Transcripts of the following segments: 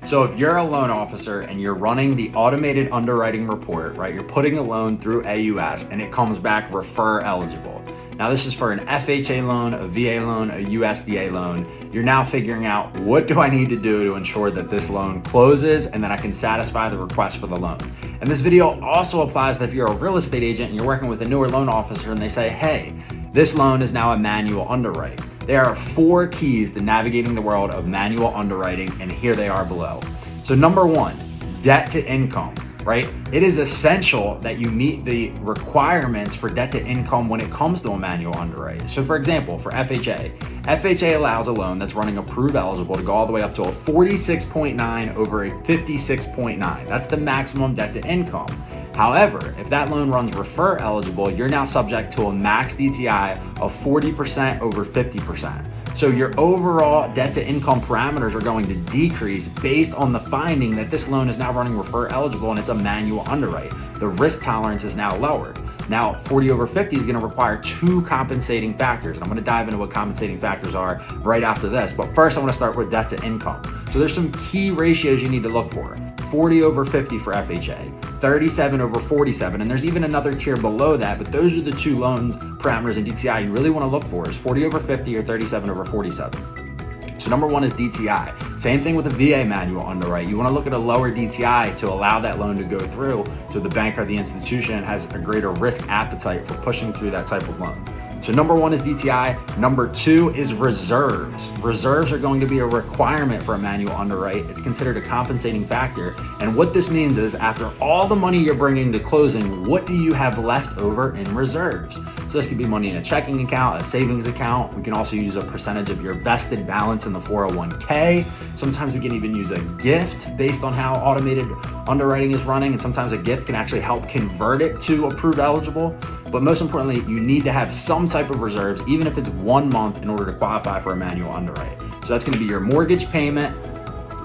So if you're a loan officer and you're running the automated underwriting report, right, you're putting a loan through AUS and it comes back refer eligible. Now this is for an FHA loan, a VA loan, a USDA loan. You're now figuring out, what do I need to do to ensure that this loan closes and that I can satisfy the request for the loan? And this video also applies that if you're a real estate agent and you're working with a newer loan officer and they say, hey, this loan is now a manual underwrite. There are 4 keys to navigating the world of manual underwriting, and here they are below. So number 1, debt to income, right? It is essential that you meet the requirements for debt to income when it comes to a manual underwrite. So for example, for FHA allows a loan that's running approved eligible to go all the way up to a 46.9 over a 56.9. That's the maximum debt to income. However, if that loan runs refer eligible, you're now subject to a max DTI of 40% over 50%. So your overall debt to income parameters are going to decrease based on the finding that this loan is now running refer eligible and it's a manual underwrite. The risk tolerance is now lowered. Now 40 over 50 is going to require 2 compensating factors. I'm going to dive into what compensating factors are right after this, but first I want to start with debt to income. So there's some key ratios you need to look for. 40 over 50 for FHA, 37 over 47, and there's even another tier below that, but those are the 2 loans parameters in DTI you really want to look for, is 40 over 50 or 37 over 47. So number 1 is DTI. Same thing with a VA manual underwrite. You want to look at a lower DTI to allow that loan to go through, so the bank or the institution has a greater risk appetite for pushing through that type of loan. So number 1 is DTI. Number 2 is reserves. Reserves are going to be a requirement for a manual underwrite. It's considered a compensating factor. And what this means is, after all the money you're bringing to closing, what do you have left over in reserves? So this could be money in a checking account, a savings account. We can also use a percentage of your vested balance in the 401k. Sometimes we can even use a gift based on how automated underwriting is running. And sometimes a gift can actually help convert it to approved eligible. But most importantly, you need to have some type of reserves, even if it's 1 month, in order to qualify for a manual underwrite. So that's going to be your mortgage payment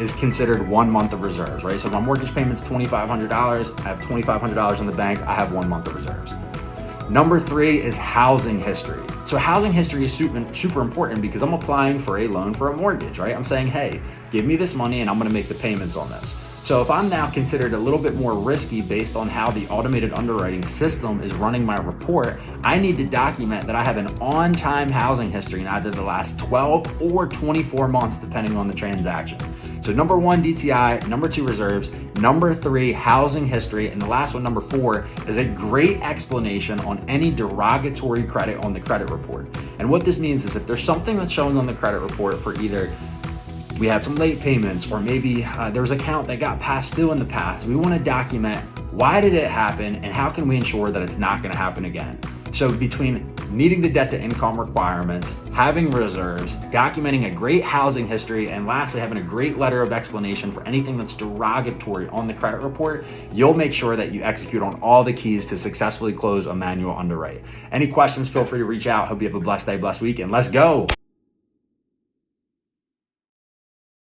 is considered 1 month of reserves, right? So if my mortgage payment's $2,500, I have $2,500 in the bank, I have 1 month of reserves. Number 3 is housing history. So housing history is super important because I'm applying for a loan for a mortgage, right? I'm saying, hey, give me this money and I'm going to make the payments on this. So if I'm now considered a little bit more risky based on how the automated underwriting system is running my report, I need to document that I have an on-time housing history in either the last 12 or 24 months, depending on the transaction. So number 1, DTI, number 2, reserves, number 3, housing history, and the last one, number 4, is a great explanation on any derogatory credit on the credit report. And what this means is, if there's something that's showing on the credit report for either we had some late payments, or maybe there was an account that got past due in the past, we want to document why did it happen and how can we ensure that it's not going to happen again. So between meeting the debt to income requirements, having reserves, documenting a great housing history, and lastly, having a great letter of explanation for anything that's derogatory on the credit report, you'll make sure that you execute on all the keys to successfully close a manual underwrite. Any questions, feel free to reach out. Hope you have a blessed day, blessed week, and let's go.